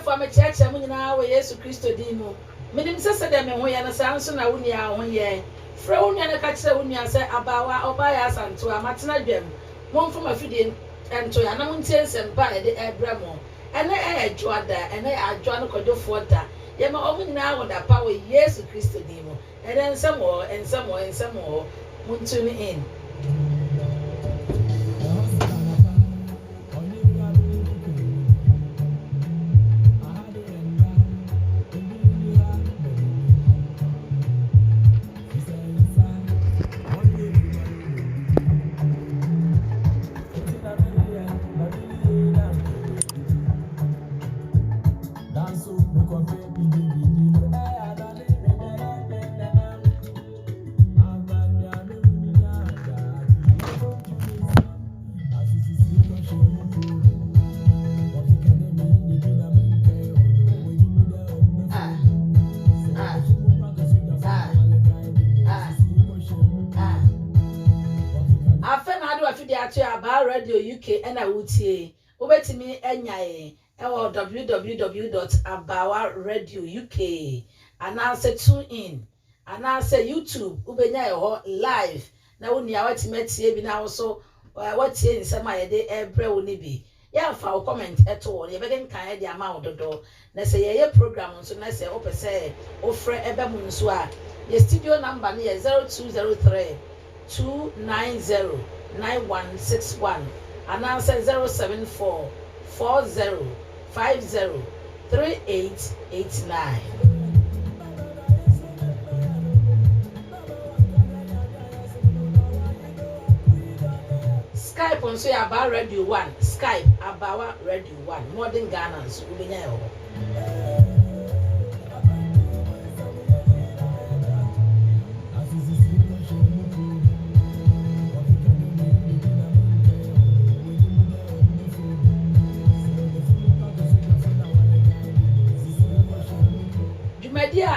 For me church, I'm now with Jesus Christ Dimo. Minim said them and we are so now we are 1 year. Frown and a catcher when you say about or buy us and to a matina gem. One from a feeding and to an mountains and buy the air bramo. And I draw that and I draw no for that. Yama only now with that power, Jesus Christ Dimo. And then some more and some more and some more. Won't tune in. About Radio UK and I would say over to me enya www.abawa.radio.uk and I say tune in and I say YouTube ubenya live na woni a watimet bi na so what in sama ye every woni bi ya fa comment eto ye be kan e de ama ododo na say ye program nso na say o pese o frɛ ebe mu nso a ye studio number na ye 0203 290 9161 and answer 074 40 50 3889. Skype on so about Radio 1. Skype about Radio 1. Modern Ghana so ubenya ho.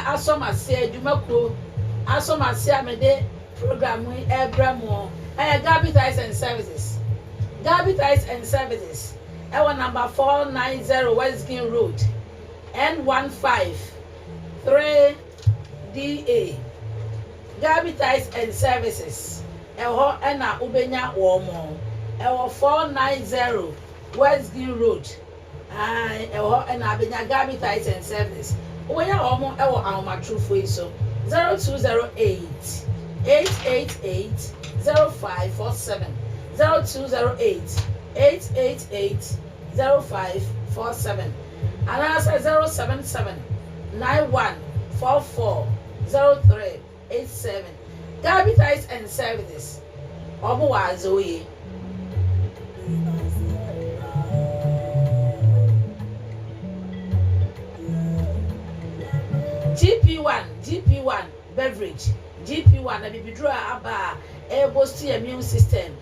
Asomase adwumako asomase amede program we ebramo Gabi Ties and Services e number 490 Westgate Road N15 3DA Gabi Ties and Services e ho na ubenya wo mo e 490 Westgate Road e ho na abenya Gabi Ties and Services. We are almost our true face so 0208 888 0547 0208 888 0547 and answer 077 9144 0387 Gabi Ties and Services Omo wazoye GP1 beverage GP1 na bibidura aba boost your immune system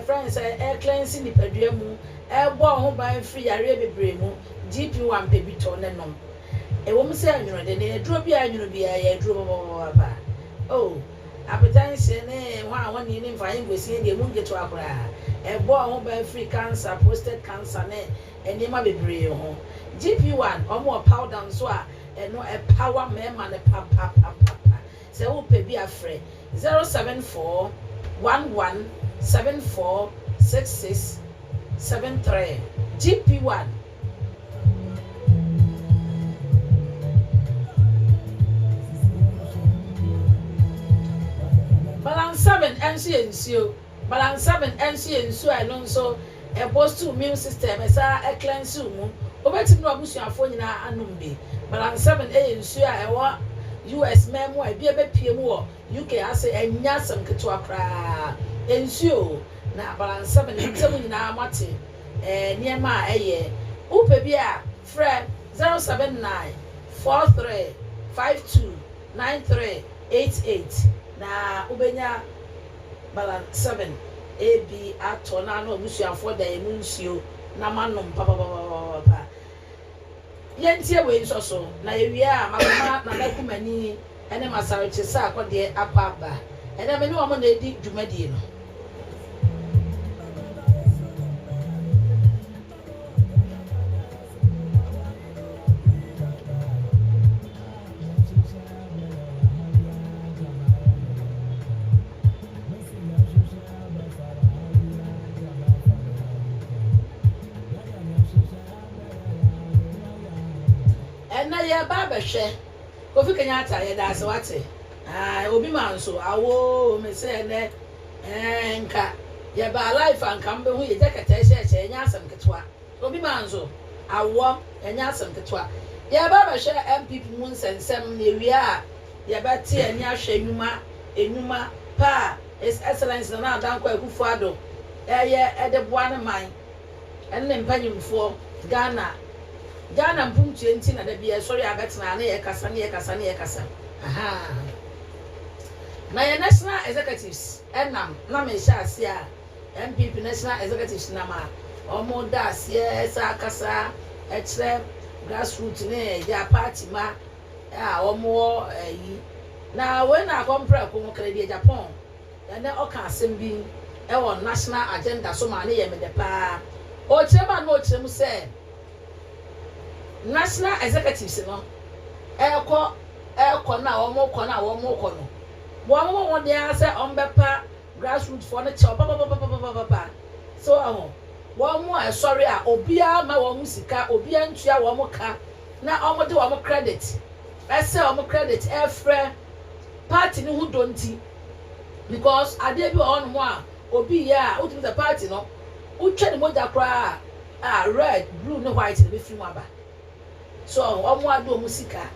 friends cleansing the pedremu bo ho ban free yare bebre mu GP1 baby to nenom wo mu se anwuro de ne duro bi anwuro bi ya duro baba oh appetite ne wa ni ni mfa yin gosi de mu ngeto akora bo ho ban free cancer prostate cancer ne enema bebre ho GP1 omo powder so a no a power mema ne papa se wo pe bi afre 074 11 74 66 73 GP1 balance 7 NCNCO balance 7 NCNCO eno so e boost immune system esa e cleanse mu obetim no abusuafo nyina anumbe balance 7 nsuo a ewo US memo e bia bepie mu wo UK ase enya sam keto akra nsuo na balance 7 ntem nyina mate niema eye upe bia frɛ 079 43 52 93 88 na ubenya balance 7 AB ato na no abusuafo da enu nsuo na manom papa yentie we nso so na ewie a makoma na nakumani ene masareche sa akode akwa ene me ni wo mo na edi dwumadie no ya baba hwe Kofi Kenyatta ya da se wate obi man so awo me se ne nka ya ba life anka mbe hu ye jakata hye nya asem ketwa obi man so awo nya asem ketwa ya baba hwe MPP mu nsensem na ewia ya ba tie ani ahwe enuma pa excellence na adanko akufu ado edeboa ne man enne mpanyimfo Ghana mpumtu enti na da bia sorry abetena na ye kasa aha na ye national executives enam na me sha ase a MPP national executives na ma omo da ase sa kasa ekire grassroots ne ya party ma omo yi na we na compare ko mo kredit Japan na oka asem bi e won national agenda so ma na ye me de pa o chema no chemu se national executives no eko na omo ko no wo de ase ombepa grassroots for na che papa so wo mo sorry a obia ma wo sika obia ntua wo ka na omo de wo credit ese wo credit efre party ni hu donti because ade bi on mo a obi ya ultimate the party no utwa ni moja kra red blue no white ni be fi mu aba so omo ado mu sika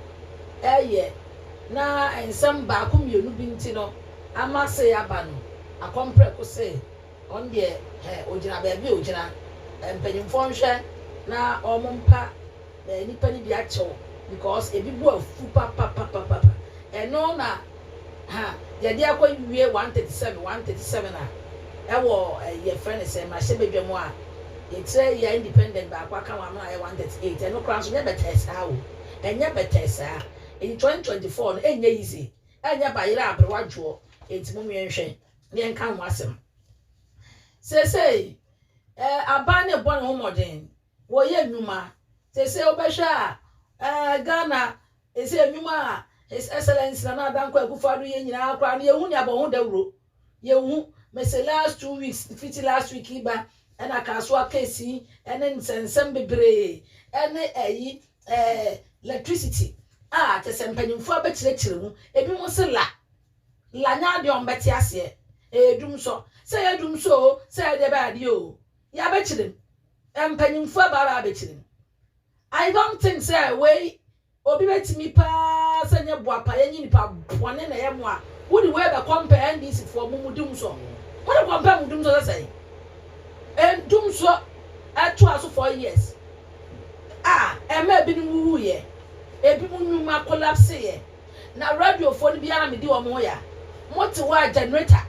na ensam ba ko mienu bi nti no amase aba no akompre ko se on de ogina ba bi ogina empanyimfo nhwe na omo mpa nipa ni bi achew because ebi bu afu papa eno na yade akwa wie 137 ewo ye friend say ma she bedwam a yetre ya independent ba akwa kan wa na 138 eno kran so ne betesa o enye betesa in 2024 no enye easy enye bayire abrewadwo entimu menhwe ne nka ho asem say abane bon ho modern wo ye nwuma say obehwa Ghana ese nwuma His Excellency na adanko akufado ye nyina akwa na yehu ni abohu dawro yehu me last 2 weeks defeat last week iba ena kaso akesi ene nsensem bebre ene electricity tesempanyimfo abekirekire mu ebi mu se la nya de ombeti ase edum so se edum so se de ba de o ya bekire empanyimfo ba bekire I don't think say we obi betimi pa sanya boapa yenyi nipa bone na yemo a wodi we be compare NDC for mumudum so what do compare mudum so say and dum so atu aso 4 years ema bi nu wu ye ebi mu nyuma collapse ye na radio phone bi ara me di wo mo ya moti wa generator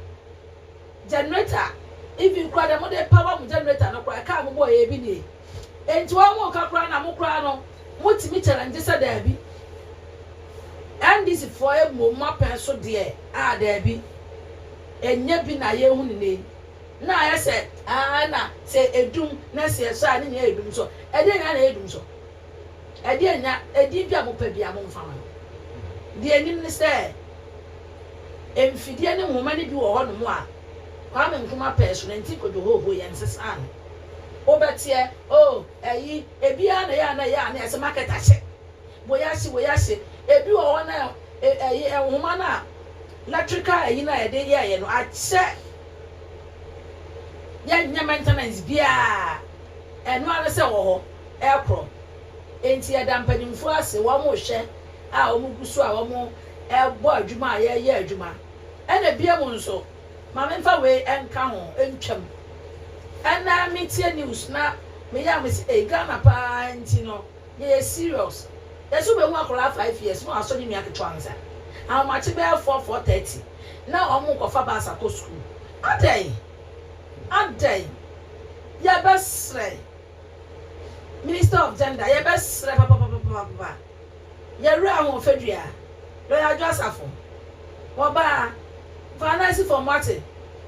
if you cry the mother power mu generator no cry ka mo boy e bi ni enti wa mo ka cry na mo cry no moti mi challenge say da bi and this for a mo mapen so de da bi enye bi na ye hu ni na ya say na say edum na say so ani nya edum so ede nya na edum so ede nya edi bia mo pa bia mo mfa no de enim ni say emfidie ne mo mani bi wo ho no mo a kwa me nkuma person nti kodo ho ye nsesa no obetie ebia na ya ese market ache boya shi ebi wo ho na homa na electrical na ye de ye no ache ya nya maintenance bia eno ara se wo ho ekro enti ya dampanyimfo ase wo mo hwe wo mo gusu wo mo ebo adwuma ye adwuma ena bia mo nso ma me mfa we enka ho entwam ena metie news na me ya me say Ghana pa enti no ye serious yesu be hu akola 5 years no aso ni mi aketwa nza how much be 4:30 na omo kofa basa ko school adai ya besre Minister of Gender, ye best papa. Ye ra ho fedua. Lo ya Josafo. Oba finance for Martin.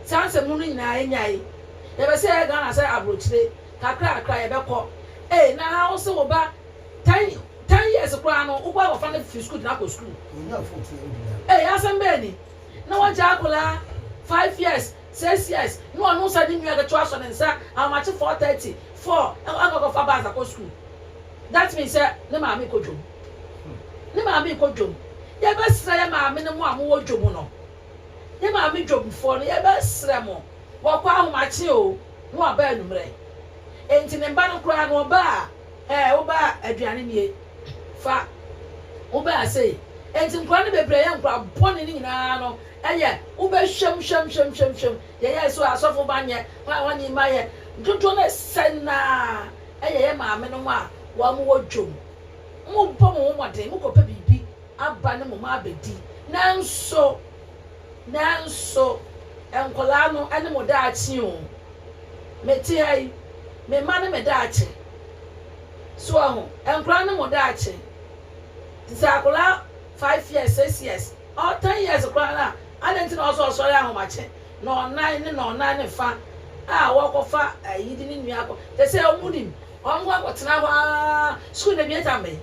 Sanse mu nyina enyai. Ye be say Ghana say abrochire. Kakra akra ye be ko. Eh na ha wo se wo ba 10 years kwa no wo ba fa na fi school na ko school. We na 14 Eh asem be ni. Na wa ja akola 5 years, 6 years. No one knows I didn't get to us on and say how much 4:30. 4 I go for baza go school. That means ne maami ko dwom. Ne maami ko dwom. Ye be sra ye maami ne mo amu dwom no. Ye maami dwom fo no ye be sra mo. Wo kwa ahomache o, no aba anumre. Enti ne ba no kura no ba wo ba aduane nie. Fa wo ba say enti nkwa ne bebre ye nkwa bone ni nyina no eye wo be hwem ye so asofo banye wa ni maye ntonto na senna eye maami no ma wa mo wodwom mo bom mo mode mo kopa bibi aba ne mo ma abedi nanso enkola no ene mo daachi o meti ai me ma ne me daachi so aho enkola ne mo daachi nsakola 5 years 6 years or 10 years kwa na adenti na oso so ya ahomache no 9 ne fa wo kofa yidi ni nua ko te se omudim ongo akotena ho school na bieta me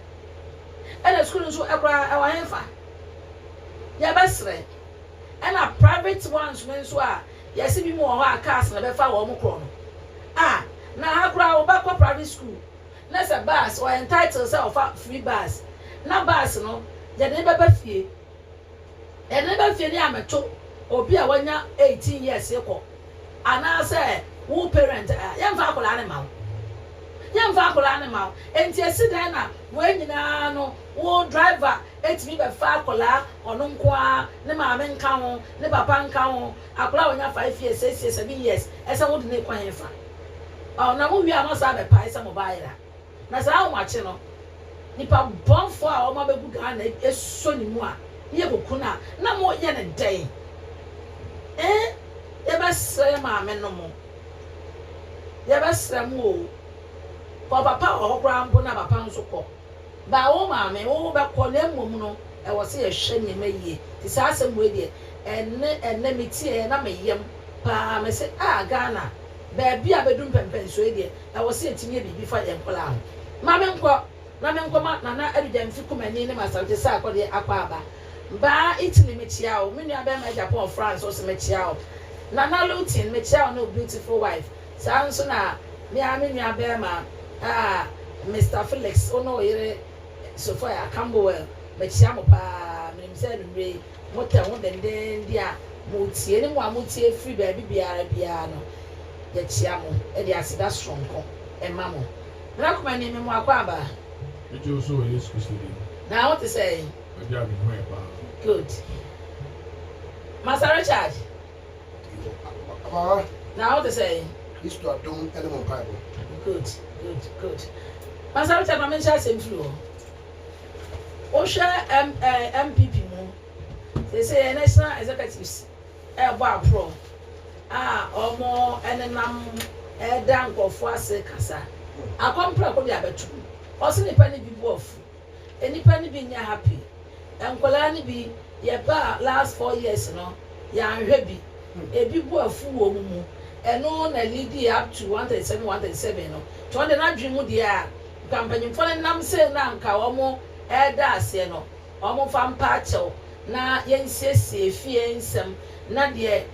ena school nso ekra e wa henfa ya basre ena private ones nso a yesi bi mu ho a cars na be fa wo mo kro no na akra wo ba ko private school na se bus or entitled se of free bus na bus no ya de be fie ni ameto obi a wanya 18 years eko ana se wo parent yemfa akola ne ma enti esidan na wo nyina no wo driver etimi be fa akola ono nko a ne maame nka ho ne papa nka ho akola wonya 5 years 6 years 7 years esa wo de ne kwan fa na wo wi amasa be pa esa mobile na sa wo mache no nipa bonfo a o ma begu Ghana eso ni mu a ye bokuna na mo ye ne den ye basre maame no mo ye basre mo o papa o kra mbo na papa nso ko ba wo maame wo be ko na mmom no e wo se ye hwe ne mayie ti sa asem we de enne metie na meyem pa me se Ghana ba bia bedum pempen so e de e wo se etimi bibi fa ye nkola ho maame nko na me nkoma na edudam fi kumani ne masawje sa akode akwa aba ba Italy mechia o me nua be ma Japan France o se mechia o na Lutin mechia o no beautiful wife sa nso na me nua be ma Mr. Felix ono yere Sophia Campbell mechia mo pa me se nwe mota ho denden dia mo tie ne mo amotie free ba biara no ya chia mo e dia asida stronko e ma mo na kumani me mo akwa aba it also is Christian. now what to say good Master Richard now what to say Kristo adom ene mo Bible good Master Richard ma mention same flow o share MPP mu they say national executives bo pro omo enenam dan nkofo ase kasa akompra ko dia betu o se nipa ni bi bofu enipa ni bi nya happy enkola ni bi ye ba last 4 years no ya anhwe bi ebi bofu wo mu eno na lead up to 137 no to de na dwemu dia campaign for nam se na nka omo da ase no omo fa mpa chew na yensiesie fie nsem na de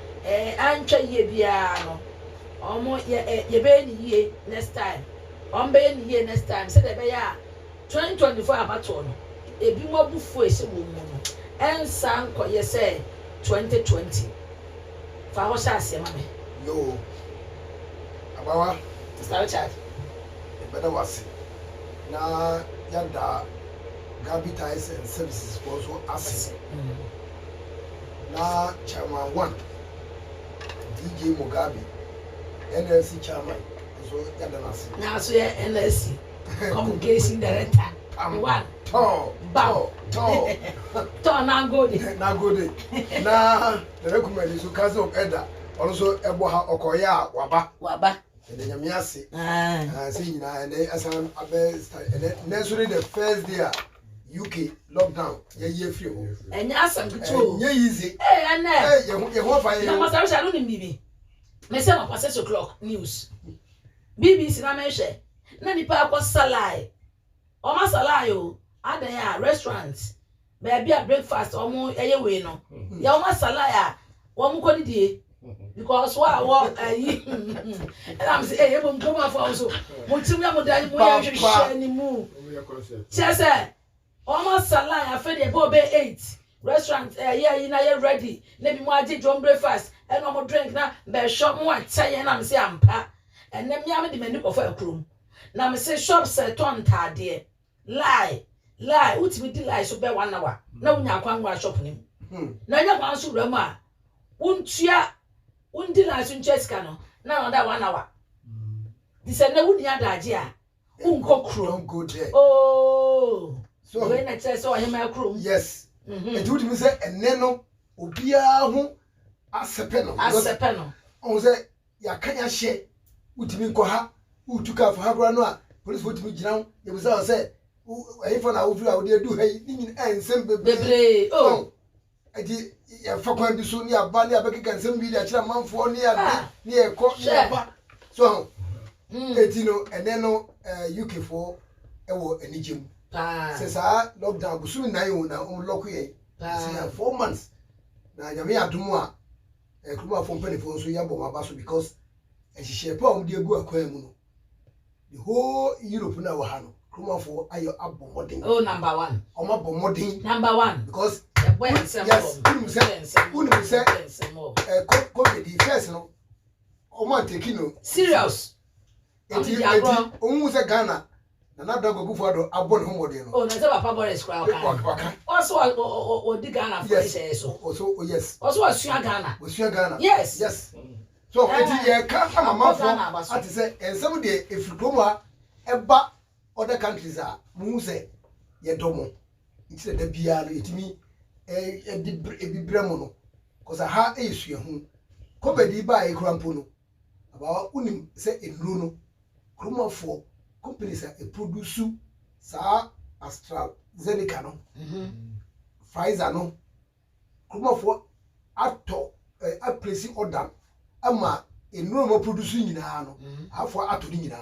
antwa ye bia no omo ye be ni ye next time be ni ye next time say de be ya 2024 abato no ebi mo bufu ese mo mu no ensa nko ye say 2020 fa ho sha ase ma me yo abawa start chat better was na yada Gabi Ties and Services also asset na chairman 1 DJ Mugabe NLC chairman so yada nasi na so ya NLC communication director one to na gode na the recommend so council of elder also ebo ha okoya waba the Yamiasi, Ah. saying, and as I'm and then the first day, UK lockdown, ye free. And asam kutu. Ye easy. Eh, and Hey, you want na fire. masa rusha no ni bibi. Me say na 6 o'clock news. BBC na me hwe. Na nipa akọ salai. O ma salai o. Adan ya restaurant. Baby a breakfast omo eye we no. Ya o ma salai a wo mo kọ didie. Because what and I'm saying, I'm come out for so. Mutimia modali mo ya hwehwe ni mu. Chese. Almost salon I fed the bobe 8. Restaurant yeah you na ready. Na bi mo agi drum breakfast and no drink na be shop mo atye na me say ampa. And nem ya me de mani ko fa akrum. Na me say shop set on tade. Lie. Utimi di lie so be 1 hour. Na unya kwanwa shop nim. Na nya kwan so ramu a untua undi lie so ncheska no. Na that 1 hour. Di se na wuni adaje a unko krum. Don't go there. Oh. So when I say so, I am a crew. yes. And you would say, and Neno, Obia, who as a penal. As a panel. On say, ya can't share. Utimi Koha, who took out for Habranoa, police would be down. It was all said, if I would do hey, and simple Baby, oh, I did for quite be soon near Banya Becky and some be that man for near court. So, 18 and then UK for any gym. Says I lockdown, but soon I own lock here. 4 months. Now, Yamia Dumua, a Kuma from Penny for so Yabo Mabasu because and she share palm dear go aquamuno. The whole Europe now, Hano, Kuma for Ayo Abbo Modding. oh, number 1. Omabo Modding. Number 1. Because The boy and yes, wouldn't say COVID first no. Oma tekino. Serious. Almost a Ghana. Another go for the abon homo. Oh, no, Papa Boris crowd. Also, or the Ghana for yes. Also, yes. Also, a Sua Ghana. Was your Ghana? Yes. Yes. So, it can't come a month for. I say, and some day if you come eba other countries are Muse, ye domo. It's a debiano, it me a bremono. Because I have a issue whom Comedy by a crampono. About unim say in Luno. Kruma for companies a produce sa Astral Zeneca no. Pfizer no. Kruma for ato a placing order. Ama in normal producing in ano. How for atuni in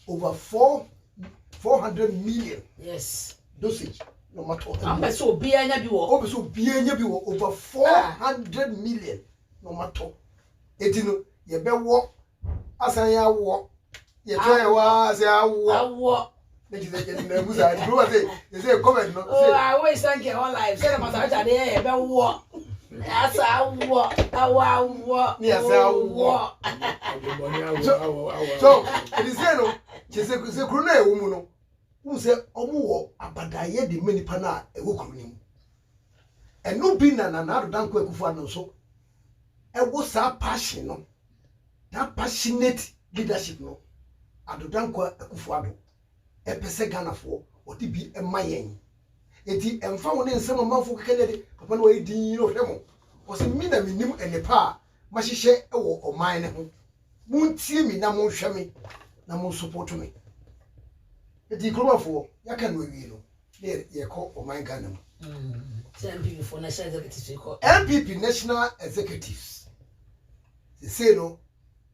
over 400 million. Yes. Dosage. No matter. I'm so be any be over 400 million. No matter. Etino ye be wo asan ya wo ye try wa say wo they say musa you know they say comment no oh I always thank you all life say the pastor dey e be wo asa wo awa ni asa wo so it is no che say kru na e wo mu no who say omo wo abadaye de mani pa na e wo kru ni eno bi na do dan ko akufu ado so e wo sa passion no that passionate leadership no adodan kwa akufuado e pese Ghana for odi bi emayen enti emfa woni nsem manfo kekele de papa no yi din no hwemo o se mi na minim enepa ma hihye e wo oman ne ho muntie mi na mo hwe mi na mo support mi enti kromafo yaka no wi no ye ko oman Ghana mo MPP for national executives ko MPP national executives say no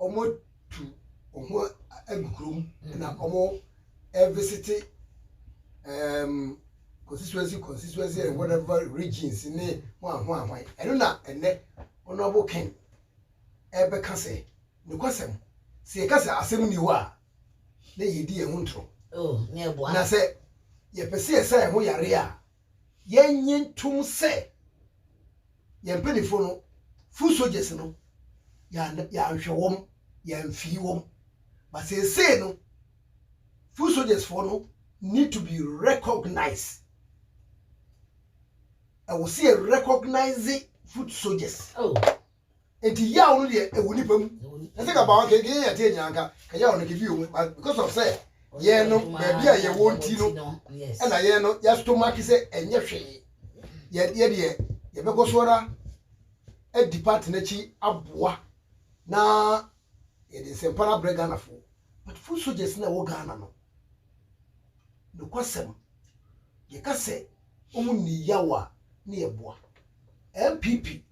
omo to omo agukrum na omo visit constituency and whatever regions in one eno na ene honorable king ebe kase no kwasem se kase asem ni ho a na yedi e hontro oh na ebo na se ye pese e sai ho yare a yenye ntum se ye mpelifo no full soldiers no ya hwewom ya mfi wom but say no full soldiers for no need to be recognized. I will see a recognizing foot soldiers. Oh, and the ya only a winipum. I think about Yanka, Kayan give you because of say, yeah, no, maybe I won't know. Yes, And I know, just to mark say, and yes, yet, Yabakoswara, a department abwa. Na It is empana break Ghana for. But food soldiers na wo Ghana no. No kwasem. Ye ka se ni yawa ni eboa. MPP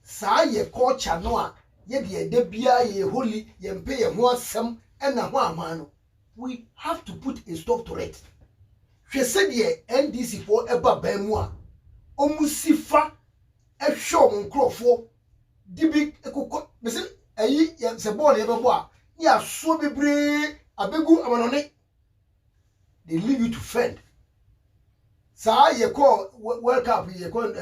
saa ye culture no a ye de bia ye holy ye mpe ye ho asem na ho amano. We have to put a stop to it. Hwe se de NDC for eba ban mu a omusifa ehwe onkrofo dibi ekoko bese ayi se ball ye bebo a ni aso bebre abegu amanone. They leave you to fend. Sa ye call World Cup ye call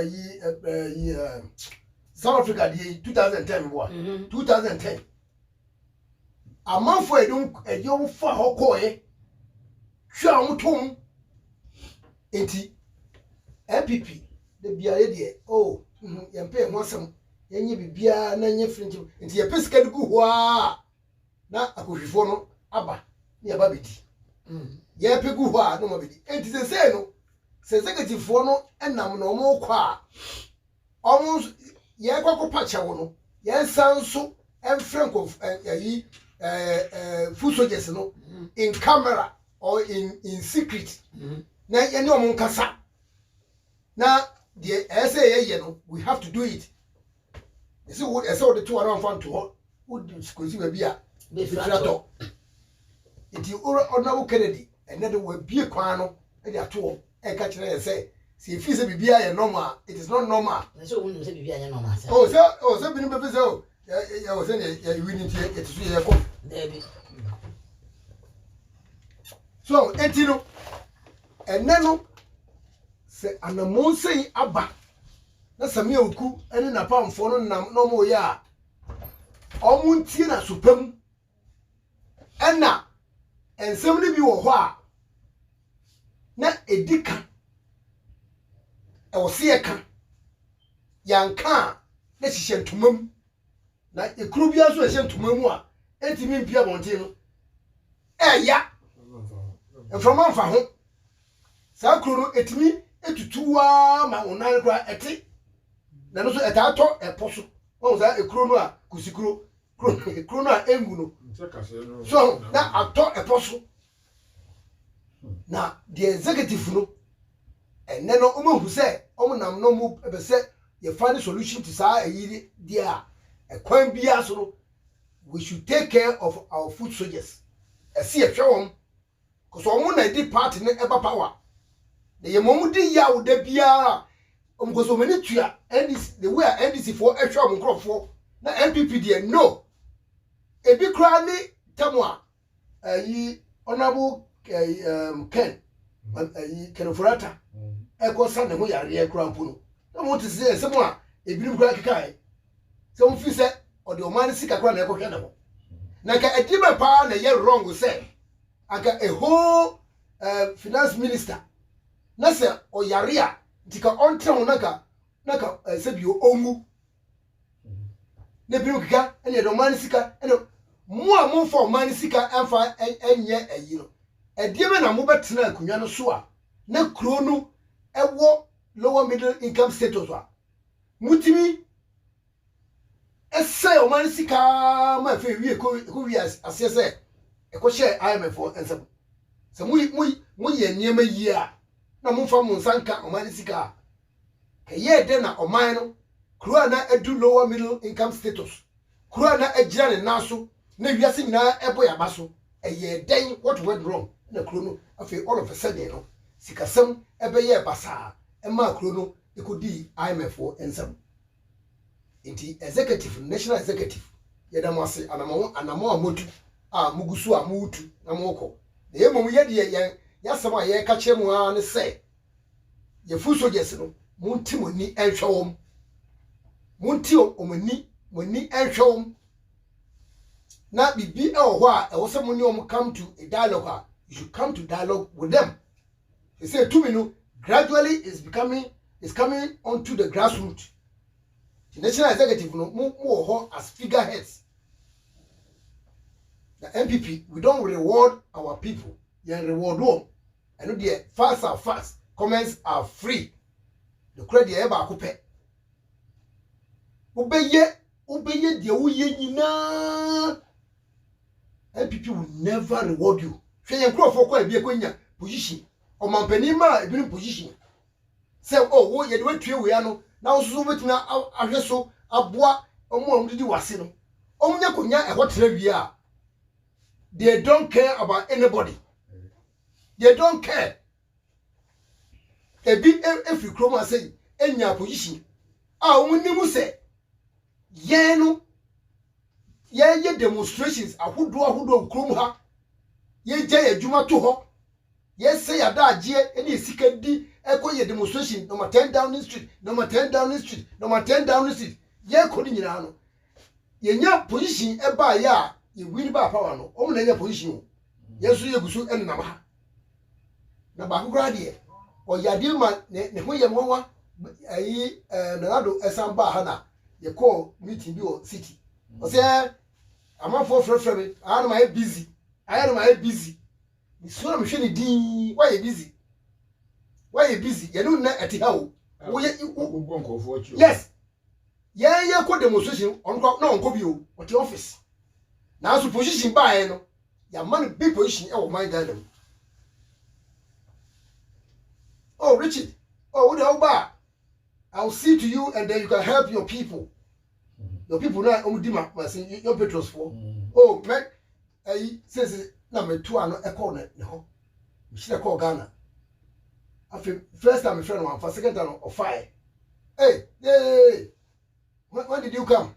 South Africa the 2010 boy. 2010. A man for a young for hokoe. Shall tom enti MPP the bia oh yempe ho asem yenye bibia na nye fringe enti ye pesika de gu ho a na akohwifo no aba ne aba bedi ye pe gu ho a no ma bedi enti se no se executive for no enam no mo kwa omo ye kwakopa chewo no ye sanso enfrank yi food soldiers no in camera or in secret na ye ne omo nkasa na the say no we have to do it. You see what the two around fan to would squeeze we bia be frato it you or Kennedy and then we be a kwano e dey ato e ka kire say see if you say bibia ye normal it is not normal so wonu say bibia ye normal so binu be say oh ya was say you win it it is ye come there so entino and then se anamon sei aba na samia oku ene na pamfo no nam no mo ya omuntie na sopam ena ensem ni bi wo ho a na edika e wo se eka yanka na hihye ntomam na ekuru bia so hihye ntomam a entimi mpia bonte no ya enfroma mfa ho sa kuru no etimi etutuwa ma onan kra eti na no so etato eposo won sa ekuro no a kusikuro kuro no a engu no so na ato eposo na the executive no enne no omo say omo nam no mo be say ye find solution to sa ayi dia ekwan bia so no we should take care of our food soldiers esi ehwe won cause omo na di party ne eba power the momudi ya ude bia omkoso mani tua NDC the way NDC for ehwa omkrofo na MPP dey no ebi kra ni tamwa yi honorable Ken Kenofurata eko sa ne ho yare ekra mpuno na mo ti se se mo a ebi ni kra kikai se mo fi se o de o man sika kra na eko hwe ne ho na ka ediba pa na ye wrong say aka a whole finance minister na se oyare a ntika ontre ho naka se bi omu na bi okika ene do man sika ene mu a mo for man sika enfa enye ayi no ediebe na mo betena akunwa no so a na kro no ewo lower middle income status a mutimi ese o man sika ma fe wie ko wie ase se e ko share IMF for ensem se mu ye niema yi a na mo fa mo nsanka o man sika ke ye de na o man no kro na edu lower middle income status kro na agira ne naso na wiase nyina ebo ya baso eye den what went wrong na kro no afi all of a sudden no sikasem ebe ye basa e ma kro no ekodi IMF for ensem inti executive national executive yedamase anamo amotu a mugusu a mutu na moko na yemom ye de yasem a ye ka chemu a ne se ye fu soldiers no munti moni enhwewom munti omani moni enhwewom na bibi e ho a e wo se moni om come to a dialogue a you should come to dialogue with them. They say to me no gradually is coming onto the grassroots. The national executive no more as figureheads. The MPP, we don't reward our people. You reward them. I know the facts are fast. Comments are free. The credit ever coupe. Obeye the uye nyina. MPP will never reward you. Hwe yen crofo kwa bia kwanya position. O mampani ma ebi position. Say oh wo ye de watue we ano na wo so betina ahwe so aboa omo didi wase no. Omunya konya ehotre wi a they don't care about anybody. They don't care. Ebi every chroma say enya position. Ah omunimu say ye no ye demonstrations ahodo krom ha ye je adwuma to ho ye say adaje ene sika di ekoye demonstration number 10 Downing Street number 10 Downing Street number 10 Downing Street ye kodi nyina no ye nya position e ba ya ye win ba power no o na nya position ye so ye gusu en na ba na ba kokra de o ya de ma ne ho ye nwa ayi na do esamba ha na ye call meeting bi o city o say ama for frefre I am my busy so am hwe ni din why you busy you know na eti ha o wo ye yes ye ko demonstration on ko na onko bi o o ti office na so position ba e no ya man big position e wo my garden. Oh Richard, oh what the ba I'll see to you and then you can help your people. Your people now omudima say your petros for. Oh man, says na me to ano e call ne ho. We should call Ghana. After first time my friend one for second time of fire. Hey, when did you come?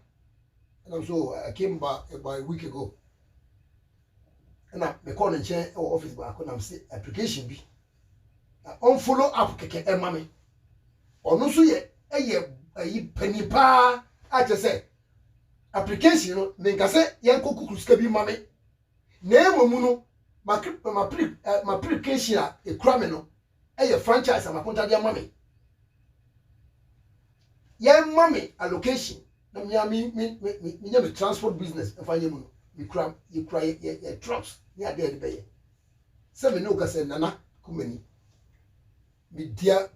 And I'm so I came back about a week ago. And I me call in chair or office back when I'm say application be. On follow up keke e mame. Ono so ye panipa a je say application no me nka say yen kokuku ska bi mame na emomu no ma application a ekura me no e franchise am akonta dia mame yen mame allocation na me nya me transport business e fanye mu no me kura ye trucks ni ade de be se me no ka say nana kumani me dia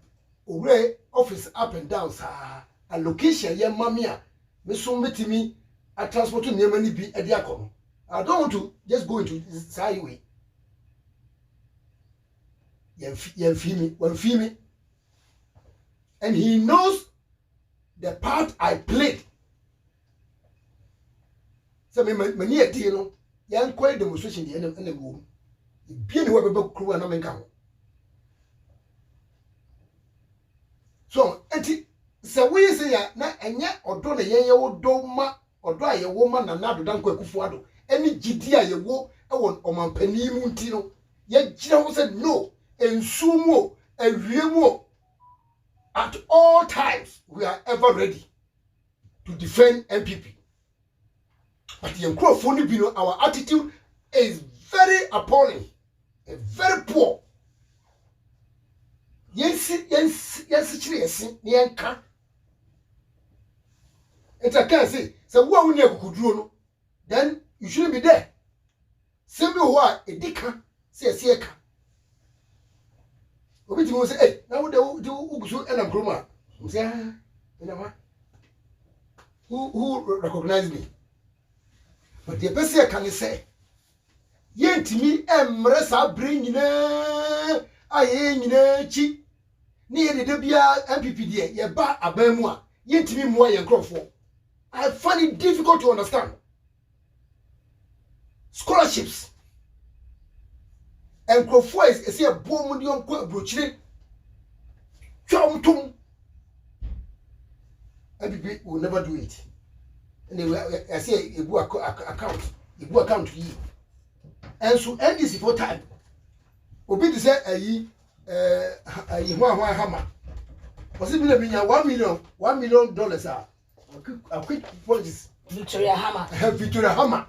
owre office up and down sa allocation ye mame a me so metimi a transport to near many be a diacono. I don't want to just go into this highway. One female. And he knows the part I played. So many a deal, young quite demonstration the end of the room. Being whoever crew and American. So, so we say na enya odo na yen ye wodo ma odo aye wo ma na nado dan kwa kufuado eni gidi aye wo e won omampani mu nti no ye gira wo say no ensumo awiemu at all times we are ever ready to defend MPP. But the microphone bi no our attitude is very appalling, very poor. Yes chire ni enka. It's a can say, so what we need to then you shouldn't be there. Same what a dicker says here. Obi ti mo say, hey, now the ugusu and Groma. Say, you know what? Who recognize me? But the person can say, Yentimi emresa bring na aye nyina chi. Ni ye de bia MPP de ye ba abamu a yentimi mo ye nkrofo. I find it difficult to understand. Scholarships. And nkrofo is a boom di on ko brochire. Chomtum. MPP will never do it. And they I say a book account yi. And so NDC for time. Obi say ayi hwa hammer. Was it $1 million a quick politics Victoria Hammer. Victoria Hammer.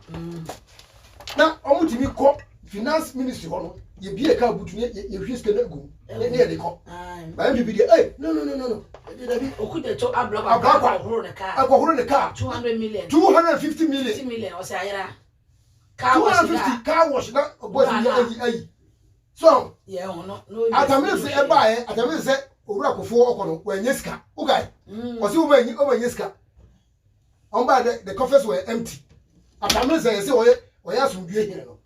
Now omutimi ko finance ministry hono ye bie ka butu ye hwiske na gu ne de ko ba MPP de no Okude to abraba akwahoro ne car 200 million 250 million 50 million o say ayira car wash na boy ayi so yeah no atamese e baaye atamese owura kofo okono wa nyeska ugai osi wo ma nyeska on ba the coffers were empty atamese say oya asomdue hene no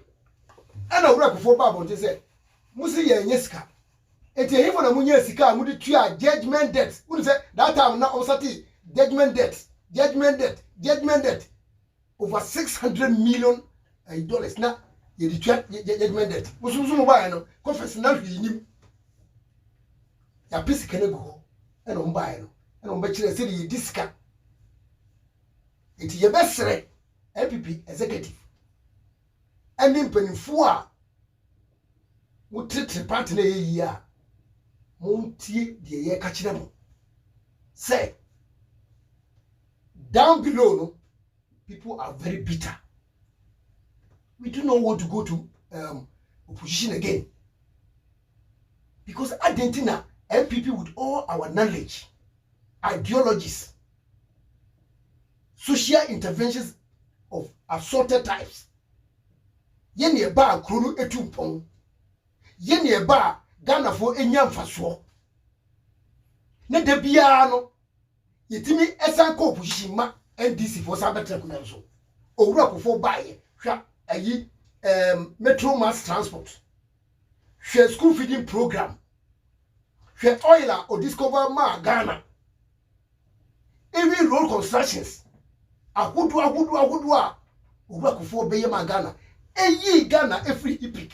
ana owura kofo ba bonte say musi ye nyeska eti ehifo na munye sika mudi tua judgment debt unu say that time na osati judgment debt over $600 million na ye di tua judgment debt musumu ba ya no confess na hwinyim ya pisi kene go ena mba ya no ena mba kire say ye diska eti ye besere MPP executive eni mpanifo a mutrete party na ye yi a montie de ye ka kire mo say down below no people are very bitter. We do not want to go to opposition again because Argentina MPP with all our knowledge, ideologies, social interventions of assorted types. Yeni eba kronu etumpon. Yeni eba Ghana for enyam faso. Ne de bia no yetimi esan ko opposition ma NDC for sabetre kunanso. Owura kofo baye hwa ayi metro mass transport. Hwe school feeding program. Hwe oil or discover ma Ghana. Even road constructions. Ahudu a owura kofo beye ma Ghana. Eyi Ghana every epic.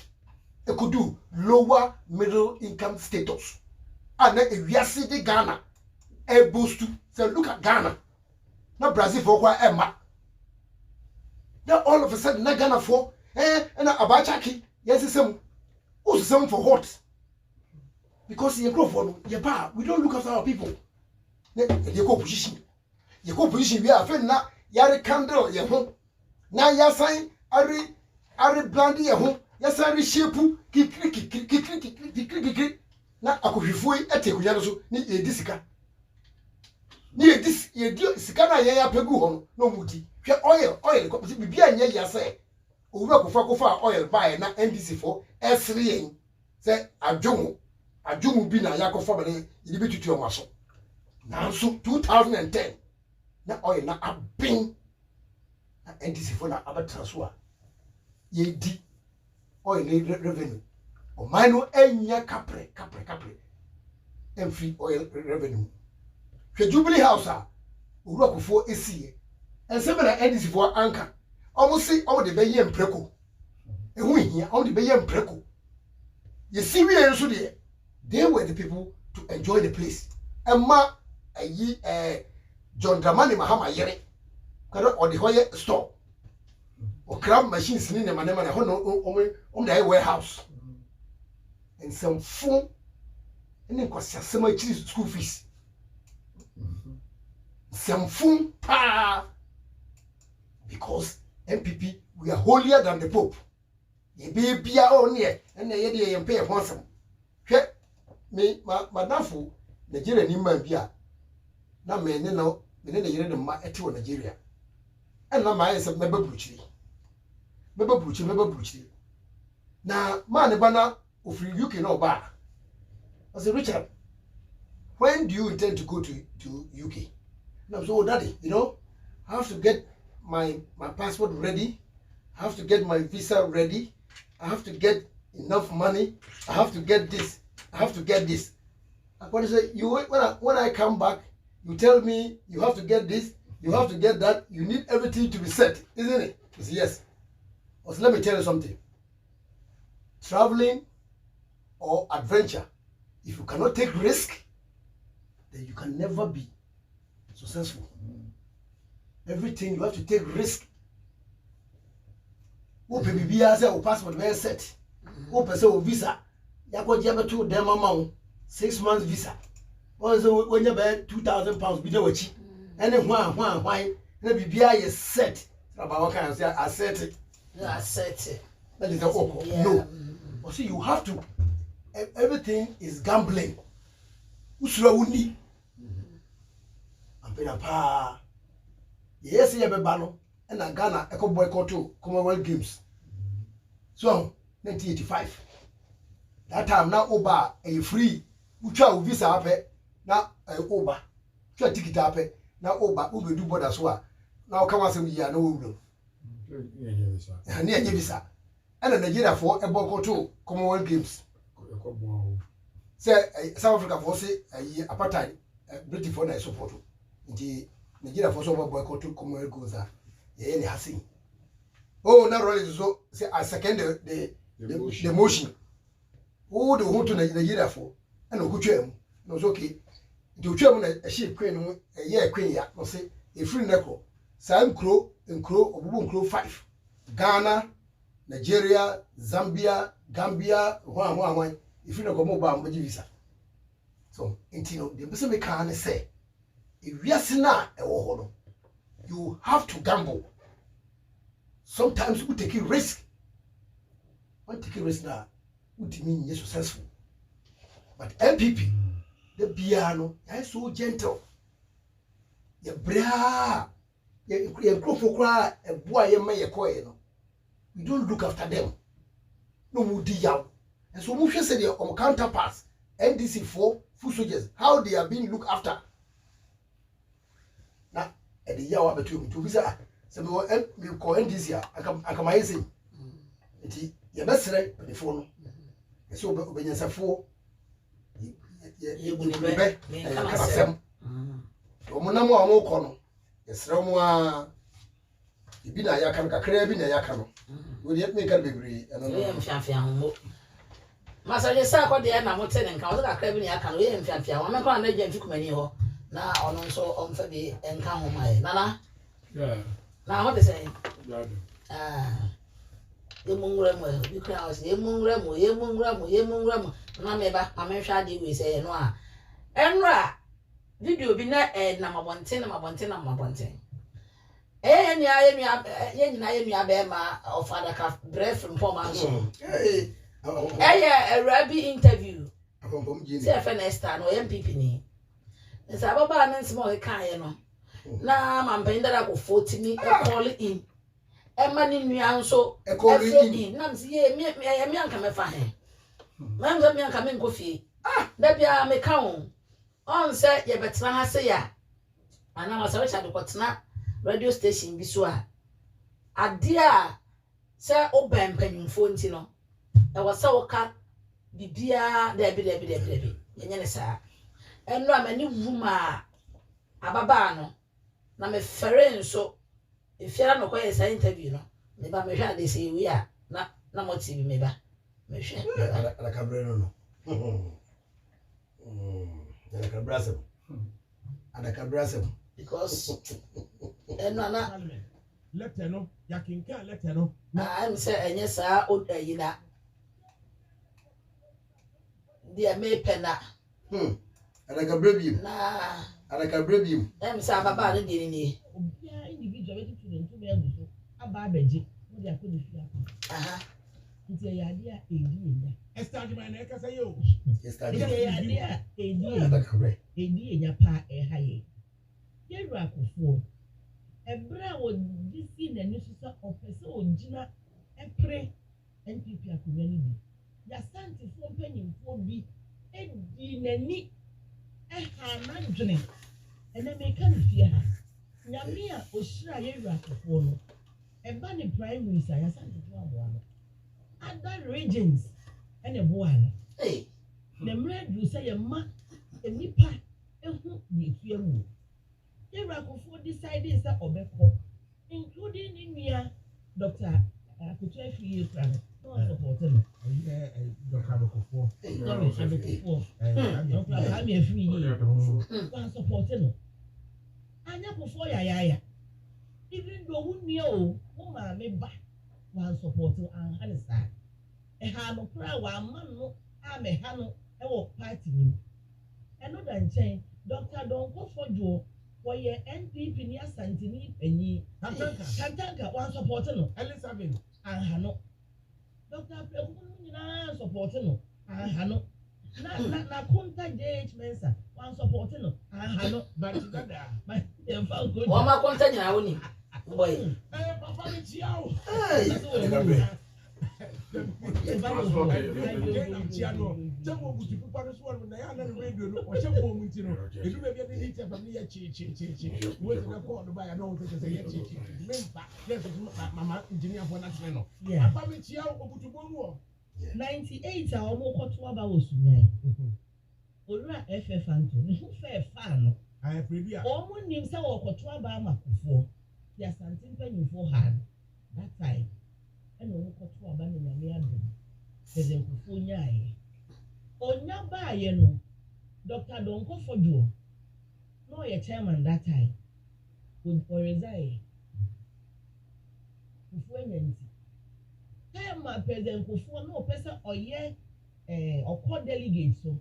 E could do lower middle income status. And then if we are seeing Ghana, a boost to say, look at Ghana. Not Brazil for what Emma. Now all of a sudden, not Ghana for and Abachaki, yes, it's some for what? Because you go for we don't look after our people. You go position. We are friend now. Yari candle, ye home. Now you sign Ari Blandy, ye home. Yes, I reshape kikri na akohwefo ete kunya so ni edisika ni edis yedio sika na ye ya pegu ho no mudi hwe oil ko bibia nya ya se owura kofa oil buy na NDC for S3 say adwomu bi na yakofa bele yidi betutu o maso na so 2010 na oil na abin na NDC for na abatraso a ye di oil revenue o mano enya kapre free oil revenue hwe Jubilee House a owura kofo esie ensebe na NDC for anka omusi o de beye mpreko ehu hia o de beye mpreko ye siwie enso de they were the people to enjoy the place emma ayi John Dramani Mahama yere kada o de hoye store o cram machines ni ne manema na ho no dey warehouse and some phone and kwasiasema chiri school fees some phone pa because MPP we are holier than the Pope ye be bia on here and ye dey ye pay honsam hwe me madafo Nigeria ni ma bia na me ne no me ne yere de ma ete wo Nigeria and na ma yesa meba buchiri na man bana of UK no ba. I said, Richard, when do you intend to go to UK? And I'm so, oh, Daddy, you know, I have to get my passport ready. I have to get my visa ready. I have to get enough money. I have to get this. I have to get this. But I said, when I come back, you tell me you have to get this, you have to get that. You need everything to be set, isn't it? He said, yes. I said, let me tell you something. Traveling or adventure, if you cannot take risk, then you can never be successful. Everything you have to take risk. Who baby be as a passport very set. Who person visa. Ya go jaba to them amount 6 months visa. Also when you buy £2,000 be the wachi. And then why na bibia is set. About what kind of say I set it. I set it. That is the okay. Yeah. No. But see, you have to. Everything is gambling. Usura uni. Ampena pa. Yes, you have a banner. And a Ghana eco boycott to Commonwealth Games. So 1985. That time now Oba a free. Ucha visa ape na Oba. Ucha ticket ape na Oba ube do border so. Now come on some year no. ne enye bisa ana Nigeria for ebokoto Commonwealth Games say South Africa for say apartheid British for na support nti Nigeria for so boycott Commonwealth Games ye ne hasin oh na roll so say I second the motion oh the who to Nigeria for ana okutwa mu no so okay the otwa mu na ship queen no ye queen ya no say e free neko Sam Crow Obubu Crow 5 Ghana, Nigeria, Zambia, Gambia, one. If you don't come over visa. So, until the person can say, if you are not you have to gamble. Sometimes you take a risk. When take a risk now, would mean you're successful. But MPP, the piano, is so gentle. You bra. We don't look after them. No mudi yaw. And so we say they are counterparts. NDC4 full soldiers. How they are being looked after. Now, at the yaw between two visa. So we call NDC. I come say. You best right the phone. So when you say four, you will be back. Yesra mu a ibi na ya kan kakra bi na ya kan no we dey make am bebre eno no we mfiafia ho masaje sa ko de na mote ne nka o kakra bi na ya kan we mfiafia ho me ko na gya mfikumani ho na ono nso omfa bi enka ho mai nana na ho de say yemungra mo bi kra o say yemungra mo na me ba amehwa de we say no a enra video bi na na mabonten ni aye nyina be ma of father ka bref mpoma nso Arabi interview se fenesta no MPP ni nsa baba na nsimo he kan no na mampendara ko 40 ni call in ma ni nua nso in na msi ye mi anka me fa he mamza mi anka me nkofie da bia me kan on say ye betena ha say ya ana masawe cha dokotena radio station bi so a ade a say oban panyimfo nti no e wasa woka bibia da bi yenye ne saa eno amani wuma ababa no na me fere nso e fiara no koye sa interview no me ba me hwa de say wi a na mo TV me ba me hwe ala kabrero no Adakabrasem. Because na letter no yakinka letter no I'm say enye saa odayina dia me pena Adakabrebim na Adakabrebim em say baba no di ni obia individual wey to dem to be aguso aba abaji no dia ko dey fia nti ya dia edi establishment na ekasa yo establishment edi enya pa haye yeru akofo ebra wo disi na ni so ofese ogina epre NPP akonya ni bi ya santi fo mpanyimfo bi edi nani ha na dwene ene me kan fie ha nyame a ohyira yeru akofo no eba ni primaries ya santi fo aboa no other regions and a boy. Hey, the red do say a ma a nipa ehu ye tuamu. Ye rakofo decided say obeko, including in Dr. Kuchefi ye plan. No support him. Dr. Dokofo. Sorry, Dokofo. I'm a free ye. One support him. Anya kofo ya. Even though who know who ma me ba one support and Hanisa. Ha no kra wa man no ame ha no e wo party ni eno da nchen Dr. Donko Fojo wo ye NPP ni asante ni panyi kantanka wan support no Elizabeth ha no Dr. Preku nyina support no ha no na konta JH Mensa wan support no ha no but dada em fa go wo ma konta nyina woni boy papa ni chiao Ora FF Anto who fair fan I preview omo nim say wokoto aba amakofo ya santin panyimfo hand that time eno wokoto aba na nyame adom president kofo nyae onya baaye no Dr. Donko Fojo no ye chairman that time would resign kofo nyanti time president kofo no person oye okọ delegate so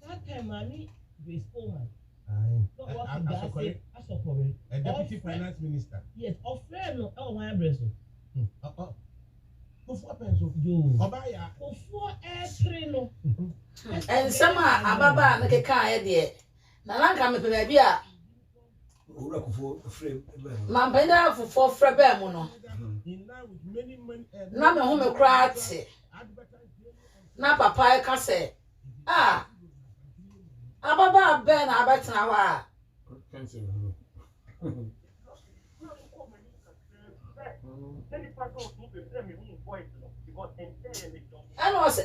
that time Mani Grace Coleman. Asokore. A deputy finance minister. Yes, of friend no my address. Before pencil. Yo. Obaya. Before air no. And some ababa na keka e de. Na lanka me pe bia. Ura kufo frame. Ma mpenda fufo frɛ ba mu no. Na me ho me kra ate. Na papa e ka se, ah ababa ben abetena wa and was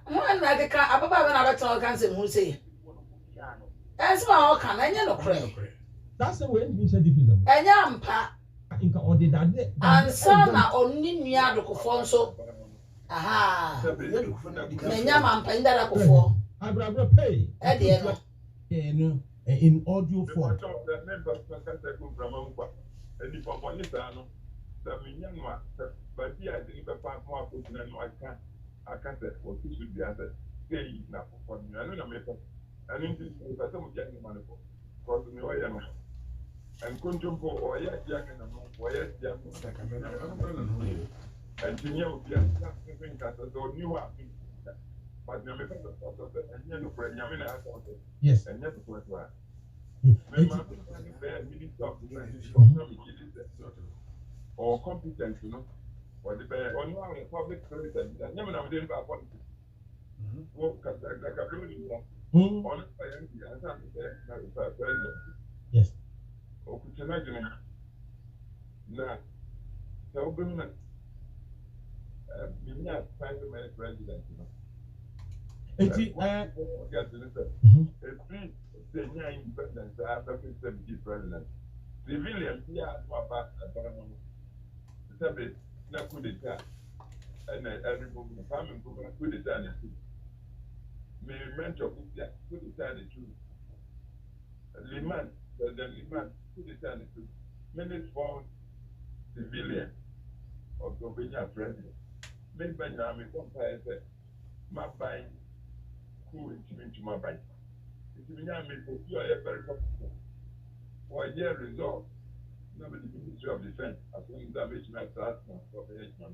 when na keka ababa ben abetena kan se mu sei enso ma o kan enye no kre that's the way we said different enye ampa inka odi dade ansa na onni nua adokofo nso aha menya mampa ndara kofo abra pay e de no in audio form. Yes. Or competent, you know, or the on public service and never know didn't have politics. Yes. Or could you imagine? Now, so women, president, you know. It's the independence after 50 president. Civilians, yeah, about a bit, not good at that. And every woman, family, good at that. May mentor good at that, too. Liman, the Liman, good at that, too. Many found civilian of Governor president. Maybe Benjamin, compare my buying cool into my bike. It's you are very comfortable. For a year result, nobody the Ministry of Defense, as long as that makes my class for the H1.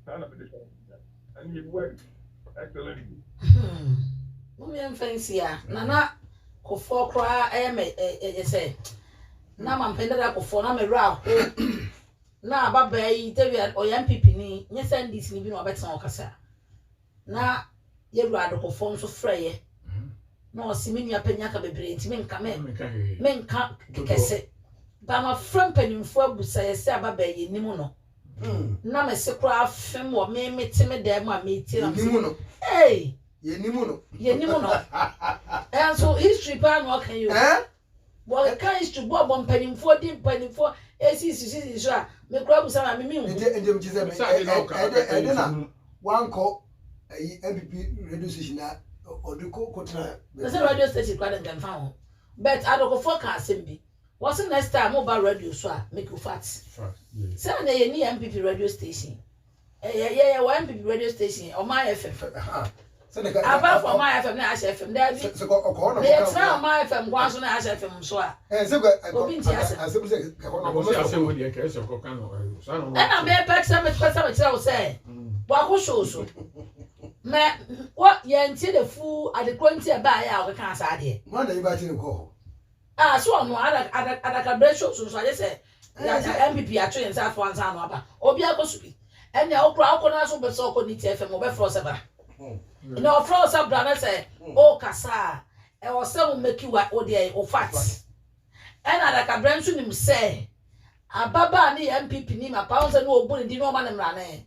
Kind of a different. And he worked excellently. Women fancy, Nana, Kofo cry, say, now I'm pending up for na me raw. Na baba yi tewi o yan pipini nye send this ni bi no betan okasa na ye ru adokofo nso freye na o simi nua panya ka bebre nti me nka kese ba ma from panimfo abusa ye se ababa yi nimu no na me se kra afem wo me metime dem a me ti na nimu no eh ye nimu no and so history pa no kan you well kan history bo panimfo di panimfo esi so a me kura busa na me mi hu nje mchize me na wanko MPP radio station na odiko kotra na say radio station kwa dem fa ho but adoko forecast bi what's next time mobile radio so a make you fat say na ye ni MPP radio station ye MPP radio station o my FM apart from my FM na Ash FM there be se ko no it's now my FM kwa so na Ash FM so a se ko obi ti ase se ko no Você ase wo de ke se ko kan no sa no na me pack some tell say wa ko so me what ye nti the fool at the quantity e ba ya o kan sa de man da you ba tin ko so no ada ka break so I say ya MPP a train sa for ansa no aba obi akosubi ɛnna okura akɔna so bɛ sɛ ɔkɔ ne tie fɛ mo bɛ fɔ sɛ ba na ɔfrɛ sɛ bra na sɛ o kasa ɛwɔ sɛ mo make wa o de o fat ɛnna da kabra nso nim sɛ ababa ne MPP ni ma pa sɛ no obu ne di no ma ne mra ne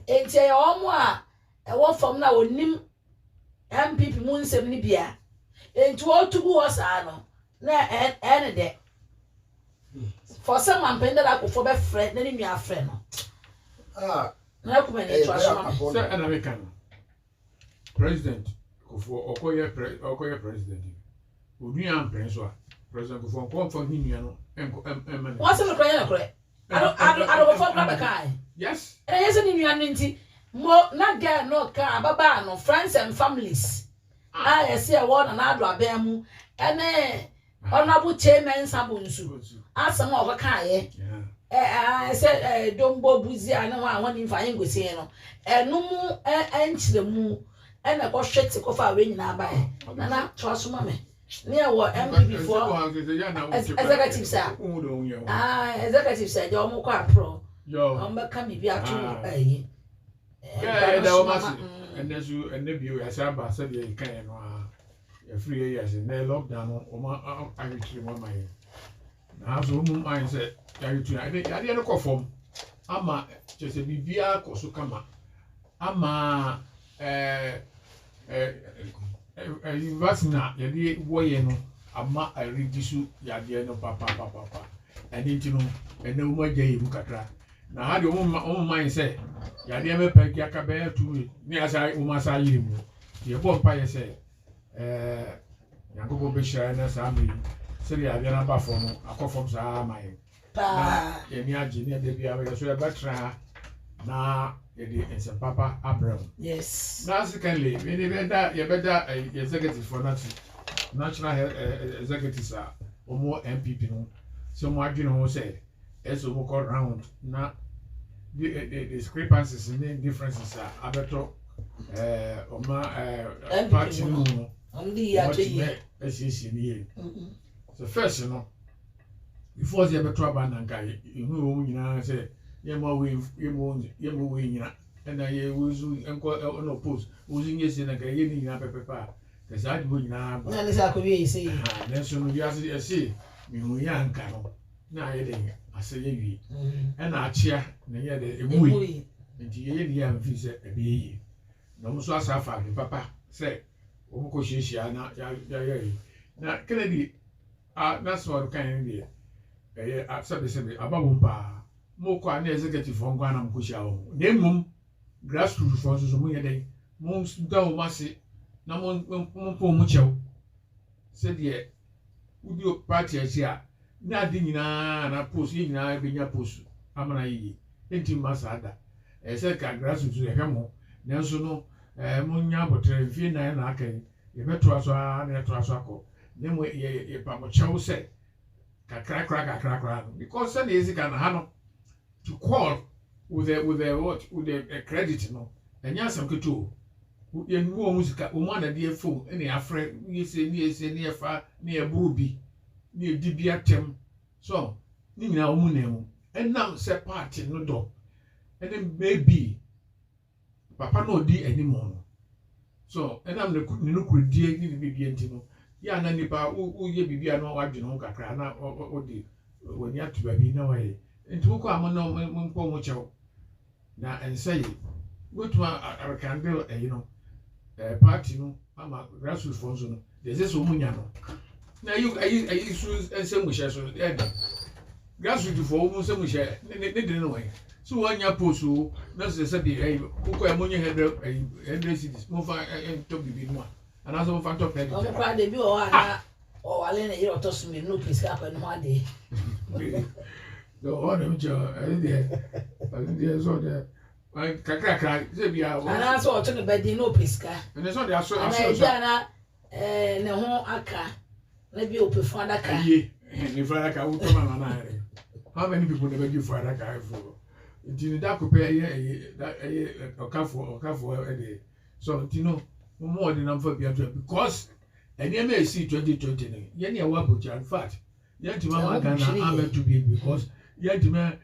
enti ɛyɛ ɔmo a ɛwɔ fam na onim MPP mu nsɛm ni bia enti otugu wɔ saa no na ɛne de for some man penda da ko for be frɛ na ne nua frɛ no na ko me ne trust ma sɛ ana me kan president kofo okoye president odua ampren so a president kofo ko fa hinua no emma wọ́n sɛ me kora yɛ kora ado ko for ba kai yes yes ne nua no nti mo na girl no ka ababa no friends and families yes e wo na ado aban mu ene honorable chairman sabunsu asem o ka ye say dombo buzi ana wa ni mfa yin gosi no enu mu enchire mu ena ko hwete ko fa we nyina ba na trust ma me ne wo MPP for executive sir executive sir jo mo ko apro yo on be ka mi bi atu ayi da o ma enesu enebio ya sa ba se de kan no a free years na lockdown o ma agritri mo mai na so mu mai se agritri ya de no kofom ama chese bibia koso kama ama vaccina ya de woye no ama aridisu ya de no papa eni ntino ene mo agye mu kakra na ha de o mai se ya de me pa ki aka be tu ni asa o ma sa yiri mu ye bo mpa ye se yangobo be shira na sa mi seri ya na ba fo no akofom sa mai pa ye ni agi ni de bia we so ya batra na ye de ense papa Abraham yes na secondly we dey beda ye beda executive for national executives a omo MPP no so mo adwene ho say eso mo call round na the discrepancies and the differences are abeto party no only ya tey so first you know before the abeto abana nkai ihu wo nyina say yemo we nyina and I wuzu enko no post wuzu nyese na kai yeni nyina pepepa the side wo nyina ba na le sa ko wie say then so no ya say mi hu ya nka no na ye de ase ye wi e na achia na ye de emuyi nti ye ni ya mfi se ebe yi na mo so asafa de papa se o mo ko hihia na ya na Kennedy na so kan ni ye sabe abawo pa mo ko ana executive for ngwa na mo ko hia wo na emum grassroots for so mo ye de mo da o mase na mo po mo chew se de udi party asia na adi nyina na post yi nyina be nya post amana yi enti masada se ka grassroots e hemo nanso no mo nya botre mfie na akai ye beto aso na eto aso akọ ne mo ye pa mo chew se kakra because say ezi ka na ha no to call with a credit no enya asem keto ye nu o musika o mo na de phone ene afre ye se ni efa ni eburubi ni edibia tem so ni nyina o mu na mu enam se party no do ene maybe papa no di animo no so enam ne no kurdie ni bibia ntino ya na nipa o ye bibia no wadwene ho kakra na o di woni atuba bi na waye nti ko am no mpo mo chew na ensay gotu arkandel party no ama grassroots funds no de so munya no na ayi su ensem mo she so grassroots for mo ensem mo she ne de no way so wanya poso na se de ko e monye 100 cities mo fa top bibi no ana so fa top head o ko ade bi o ana o wale na yiro to sumi no please ka pa no ade no one of you I so the kakra se bia ana so o to ne bedi no please ka and so they are so ana ne ho aka na bi o pe fun adaka ye ni fun adaka wo to mama na how many people never give for adaka for ntini da ko pe ye okafo e so ntino mo de nam fa bia because eni ma esi 2020 ne ye ne wa boja in fact ye ntima ma Ghana am to be because ye ntima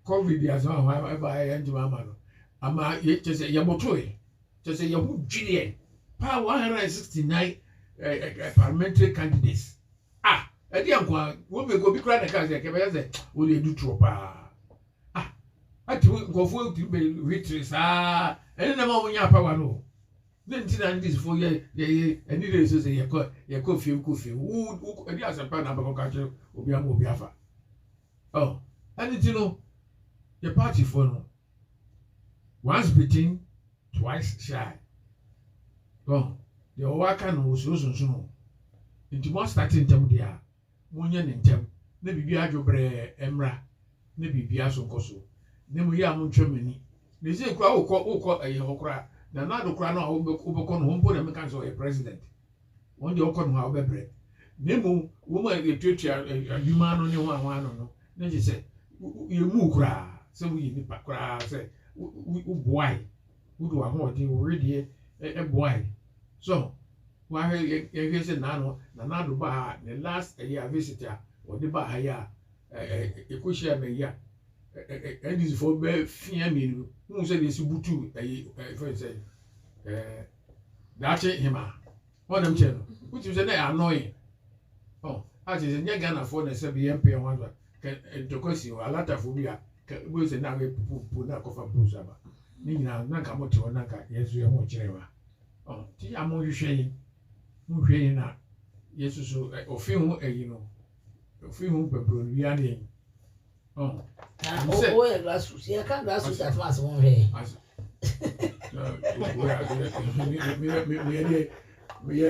COVID as well by Anjumano. Ama just a Yamotoy, just a Yahu Julian, power 169 parliamentary candidates. Ah, a dear one, will be go be crying a car, will you do tropa? Ah, I do go for to be riches. Ah, and the moment you power no. Then this for ye, and it is a coffee, who has a pan of culture will be a mobiafa. Oh, and you know, the party for no. Once beaten, twice shy. Oh, the Owaka no so soon. Into more starting them there. Munyan in them, maybe be a jobre emra, maybe be a so coso. Nemo yam Germany. They say, call a hokra. Now, not the crown of Ubacon home put a mechanical a president. One the Ocon, however, Nemo, woman, the teacher, a human on your one, no. Then she said, you move cry. So we need to cry, say, why? Who do I want you already a boy? So, why you say Nano, Nanado Baha, the last year visitor, or the Bahaya, a cushion a year. And this for fear me, who said this Butu, a friend said, that's it, him. One of them, which is annoying. Oh, as is a Nagana for the MP and one can to cause you a lot of phobia. Was a name Punako Busaba. Nina Nakamoto Naka, yes, we are more general. Oh, Tiamo, you shame, Mukayana, yes, so a film, you know, a film, Bruniani. Oh, oh, grassroots, yeah, can't grassroots at once one way. We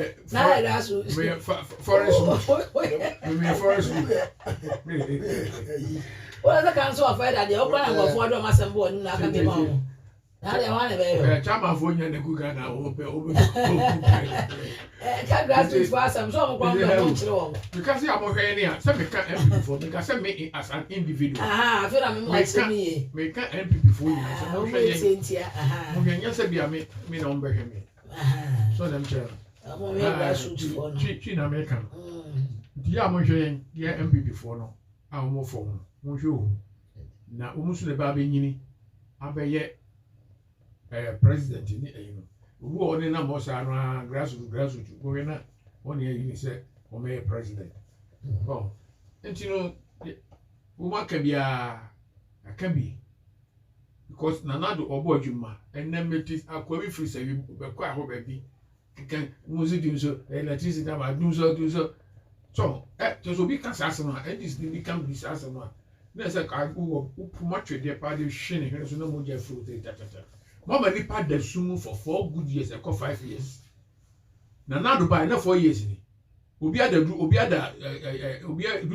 are forest. Well, the council of that the open and go for the mass and born, not can be wrong. Now they want to be Chama for you and the Gugana can't grassroots for some song because you are more here. Some can't MP before because I make it as an individual. I feel I'm like me. Make an MP before you. Yes, me number him. So them chair. China American. The American, yeah, MP before no. I'm more for one. Now, almost the baby yini. I be yet president in it, you know. Who only number grassroots, going up 1 year, you said, or may president. Oh, and you know, woman can be can be because Nanado or Bojuma, and then it is a query free, say you quite hope baby. Can music do so, electricity, do so. So, there will be Cassasana, and this become Disasana. There's a car who much with their party shinning, and so no more fruit. Mama Nipa de Sumu for 4 good years, I call 5 years. Now to buy enough 4 years. Ubia do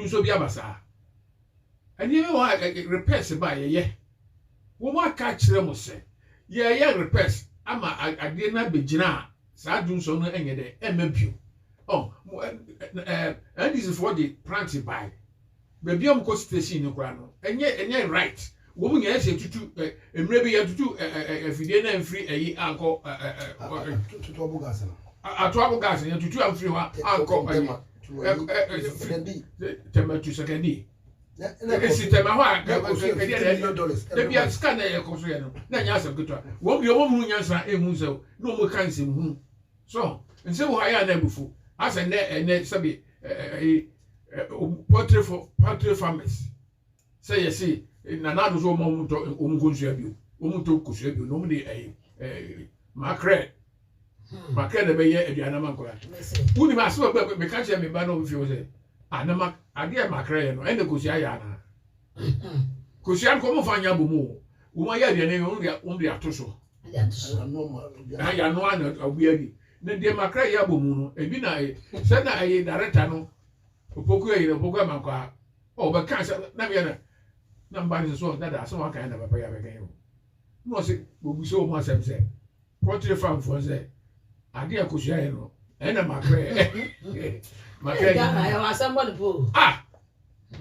so be abasa. And you know what repairs by a year. Woman catch them say, yeah, repairs. Ama I did not be Jina. Sadun so no any day, MMP. Oh, and this is for the plant by. Baby, I'm going to see no grano. And yet, right. Woman, yes, maybe you do if you didn't free a uncle to trouble gas. A trouble gas and to 2 and 3 uncle to second D. Maybe I scan a consuelo. Then yes, a good one. Won't be a woman answer a muso, no more kinds of moon. So, and so I am never before. As a net subby a poultry farmers. Say, you see. Nanado so moment Umugunsu, Umuto Kusabu, normally a macre. Macre the Bay at the Anamancola. Wouldn't I swear, but we can't me by no fuse. Anamak, I dear Macre and the Kusiana. Kusian come find Yabumu. Umaya, the name only a Toso. I am one of weirdy. Then dear Macre Yabumu, a bina, send a director, Poku in a Pogamanca. Oh, but can't say, Nobody so that someone kind of a prayer again. No, say, will be so much, I'm saying. Poultry farm for say, I dear Cusiano, and a macrae. I was somebody pool. Ah,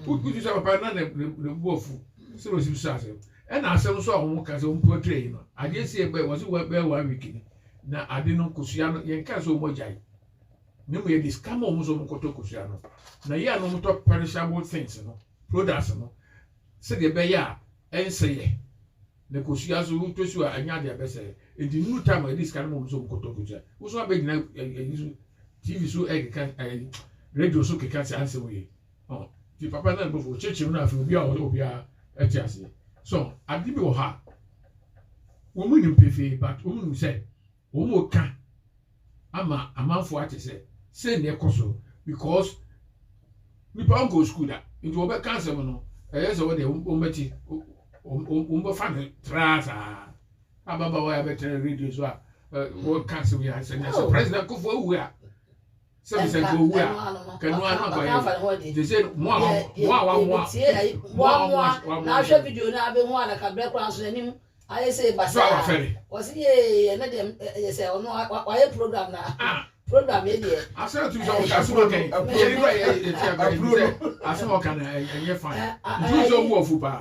put you some banana, the wolf, so you said. And I saw some Castle portrait. I didn't see a bear was well 1 week. Now I didn't know Cusiano, and Castle Mojai. No, we this come almost on Coto Cusiano. Now, you are no top perishable things, no, products, no. se de be ya enseye ne kosia so to so anya de be se enti nu time e dis kan mo so kotokuja wo so be gina TV so e kan radio so ke kan se anse we oh ti papa na bofo cheche na afi obi a eti ase so adi bi wo ha wo mu nim pefe but wo mu say wo mu ka ama amanfo ate say na ekoso because we don't go school that into obe cancer no yes o de o meti o fan trasa ababa wa be tell radio so o cancer we has say president ko fo wu a say say go wu a kanu anu ko they say mo na hwe video na be ho ana ka break crown so nim aye say basa o say ye na dem ye say ono wa program na program here. I said to you, okay. I saw can and fine.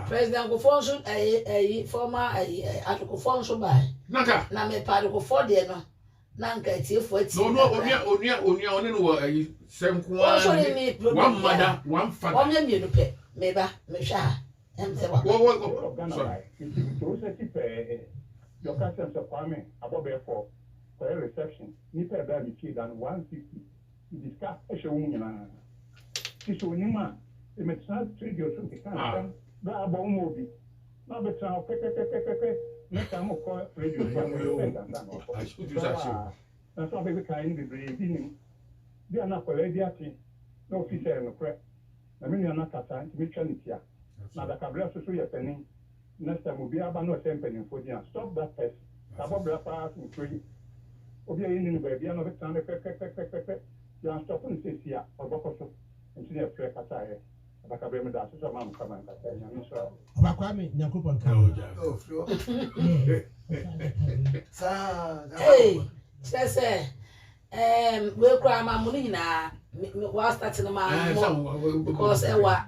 President Gofonso, former Atokofonso by Naka. Na me Padoko for the no. Nanka, it's here for it. No, only same one mother, one father. One million to pay. Maybe, Mesha. And say what? Your customs of farming above for a reception, Nipper Baby Kid and 150 to discuss a show woman. She's winning man. The medicine trade your truth. Can't go about movie. Now, the sound pepe. Next time, of course, radio. That's not very kind of breathing. They are not already at it. No officer and no prep. I mean, you're not at time to make it here. Now, the Cabra so you're penny. Next time, we'll be about no same penny for you. Stop that test. About the pass in free. Obi ayi ni baby ana be tan pepe ya stop and say here obokoso ntini afre kata here abaka be me da so ma mka man kata nya no so abakwa me nyakopon ka oh flo sa hey say we kra ma mu ni na wa start no ma because ewa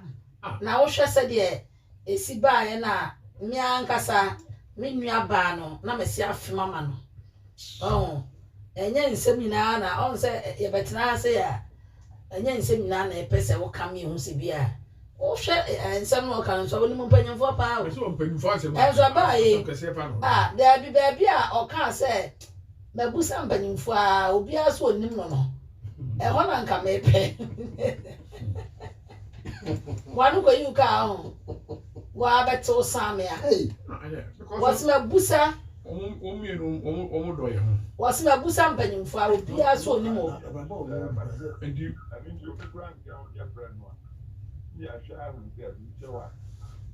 na wo hwe se de esi ba ye na mi ankasa mi nua ba no na me si afema ma no oh enye nsem nyina na on se ye betena se ya enye nsem nyina na epese wo kam ye hu se bia wo hwe nsem no kan so woni mpanyimfo pa o so mpanyimfo asem enso ba ye da bi a o kan se babusa mpanyimfo a obi aso onim no no e ho na nka mepe wanu ko yu ka ho wa beto samia was babusa omu do ye ho was babusa mpanyimfo a obi aso onim o and you I mean you program your friend one yeah share with them so what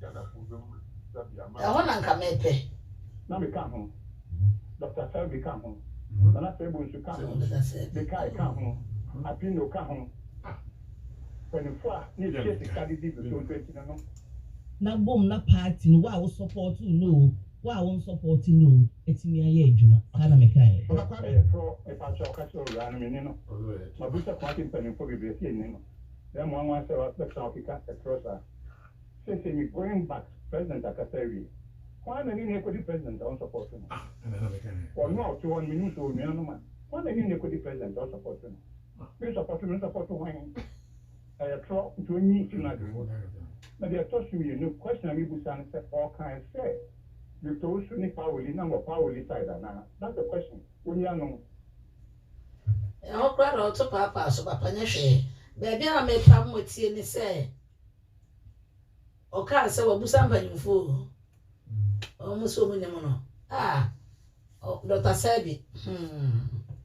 gonna put them e ho na nka mepe na me ka ho Dr. Selby ka ho na Febo nsu ka ho de kai ka ho Apino ka ho penifo ni se kadi di so 20 no na bom na party no wa wo support no wa wo support no etimi aye adwuma kana me kai pro e pa cho ka so ra na me ni no ma busa party penifo be fi ni no dem one say what South Africa across say me going back president Akasari why na ni ko di president on support no na me kai or no to 1 minute o no man why na ni ko di president on support no me support when I try to meet you. Now, they are touching you. Question me, Busan said, all kinds say. You told me power, number power side. That's the question. When you know, I'll cry out to Papa, so Papa Neshe. Baby, I may come with you and say, O can't say what Busan by you fool. Almost so many mono. Dr. Sebi.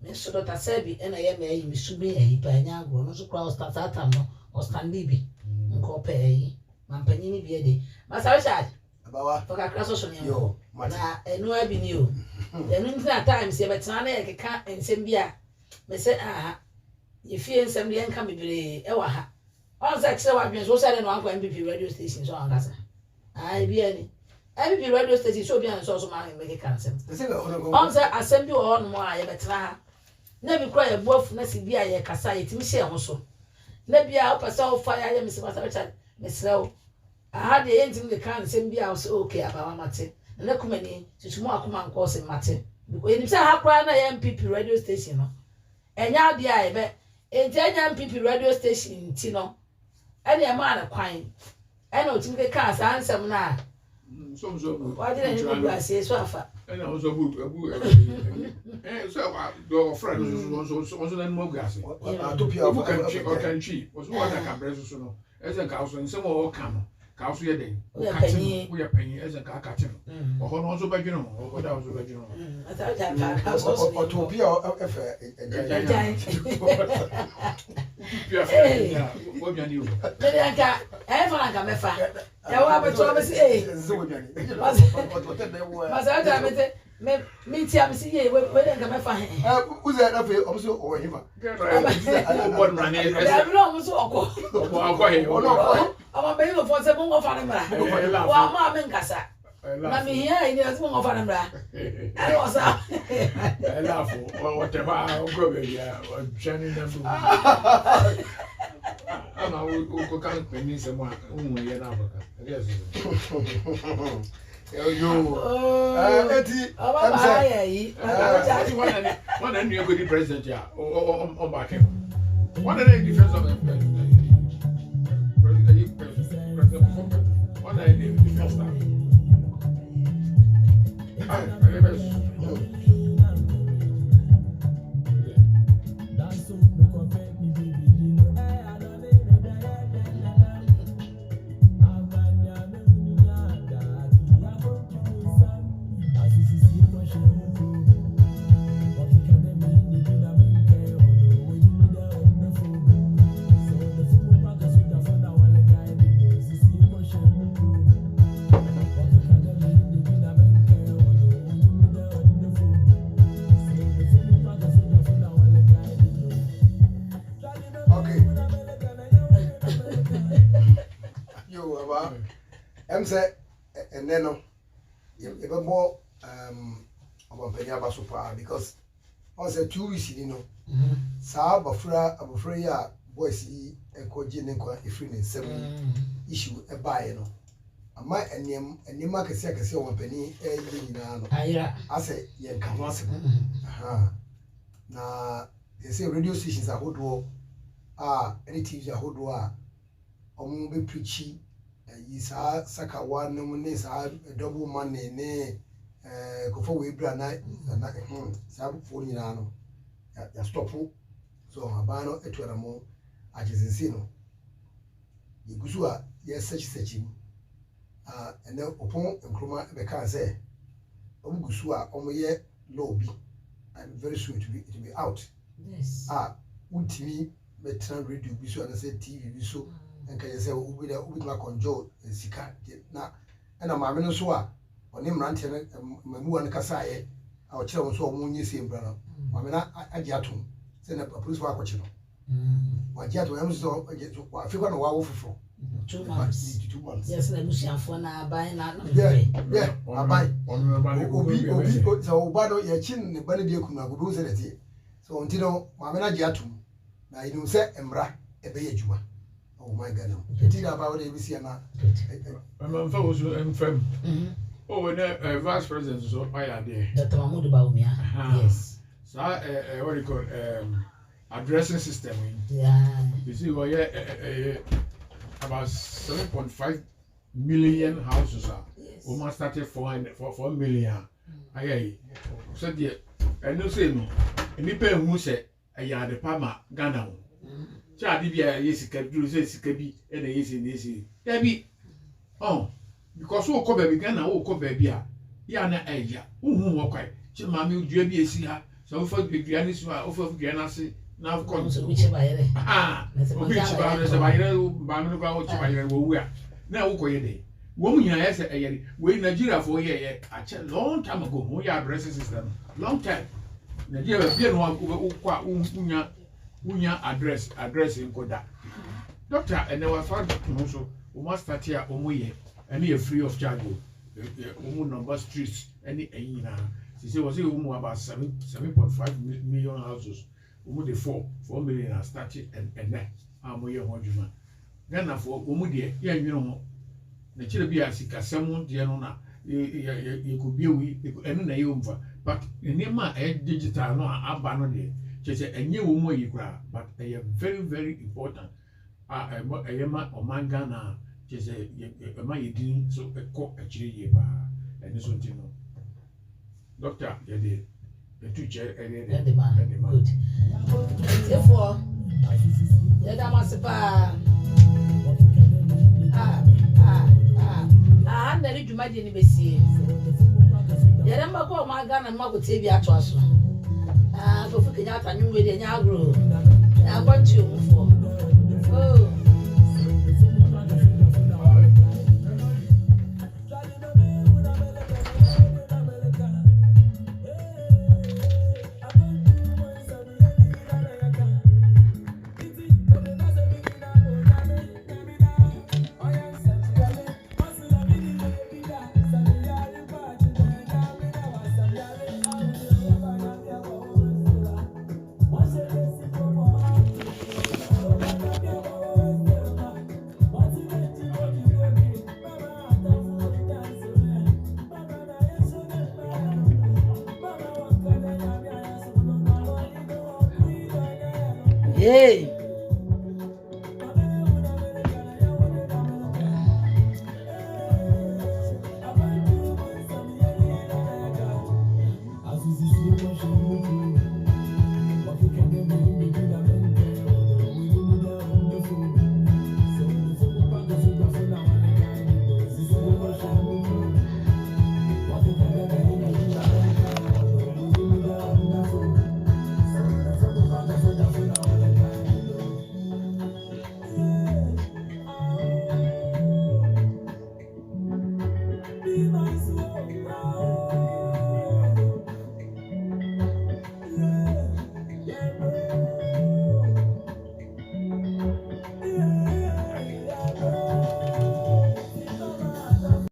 Mr. Dr. Sebi, and I am a Misubi, a Panyago, no so cross Tatamo. Or stand baby, nko pay, Mampanini Biedi. Master Richard, abawa for a class of yo na no I be new. Then in that time, say, but Tana can and Sembia. Me say, you feel somebody and come be Ewa. All that so I've been so sad and one MPP radio station so on Gaza. I be any MPP radio station so be and so man make a cancel. On the assembly on more, but never cry a wolf, Nessie be a Kasa, it me say also. Nebia opasa fire ya Mr. Richard Mesrel I had the engine the can send be out okay about mate na kumani tutumu akoma nko se mate because you say ha kra na MPP radio station no enya dia e be enya MPP radio station ti no ene ma na kwan ɛna otimi ke ka saa nsɛm na so wade na ni bu ase so afa ɛna wo so bu so wa do friend so na mo gu ase atopia of country was what that can breast so no as a cow so nsɛm o ka no ka so ye den o ka tin wo ye panyin as a ka ka tin o ho no so ba dwene ho o da so ba dwene ho ata ka so atopia efe ejan pia fa ya wo bia ni o me anka fa anka me fa e wa beto me si mas ata me ti am si ye we anka me fa uze na fe o so o hima o bo na ni e no so oko he o no ama be no for se mo fa na mra wa ma me nkasa na me hia ni so mo fa na mra e o sa e la fo o te ba o go be ya o chani na bu ama o kan penin se mo o ye na Africa yes yo eti aba ya yi one and you go the president ya on back him one and the defense of president one and the defense staff say and then no more about Penya Basupa because I said 2 weeks you know Sa Bafra ya boys and Kojin and if in 7 issue a buy no ama and market say one penny I say yeah come on na they say radio stations are hold any TVs are hold be preachy Isa Saka one no sa double money ne go we bra na sabu for nyina no ya stop so abano etwara mo ajizinsi no yegusu a ye search and then upon nkroma be kan say omugusu a omoye lobby and very soon to be out yes ultimi betra radio bisu and say TV bisu and can you say we with my control sika na na maame no so a oni mrante mamu an kasa ye a o kire wo so o munyi se mbra no maame na agi atom say na police wa akɔkye no wa agi atom am so afi kwa no wa wo foforo 2 months 2 months yes na lusianfo na aban na yeah aban obi so oba no ye chin ne ba ne de kunu agobo se dete so onti no maame na agi atom na inu se embra ebe ye adwuma. Oh my God! It's about the ABC na. I'm from. Oh, when vice president so I are there. Dr. Mahmoud Bawumia. Yes. So what do you call addressing system? Yeah. You see, we about 7.5 million houses are. Yes. We must start 4 million. Aye. So the and you say no. Any pay who say a yard palma Ghana. Chadi bia yesika duru se sika bi e na yesi na yesi ya bi because wo ko baby Ghana wo ko baby a ya na eja uhu wo kwai chi ma me dua bi esi ha so wo fa dua ni so a wo fa dua na se na ko so we che bayere obi chi ba na se bayere ba me no ba wo chi bayere wo wu a na wo ko ye de wo mu nya yese eyere we Nigeria for ye a long time ago wo ya addressing system long time Nigeria bi no wo kwa unya address in Koda. Doctor, and they were found also, we must start here, Omoye, and he free of charge. Number streets, any Aina. She said, was it about 7.5 million houses? The 4 million are started and that. Amoye Hojuma. Ghana for Omudi, yeah, you know, the Chilabia Sika, someone, Diana, you could be a week, and a but in a digital, no, abandoned. She said, a new woman you cry, but they are very, very important. Ayama or Mangana, just a my didn't so a cock a chili and this one, you know. Doctor, you did the teacher and the man. Good. Therefore, let them as I'm ready to imagine the sea. Yadama go my gun and Margaret Tavia to us. Go for out and you with the Yagro. I want you for. Oh. Hey.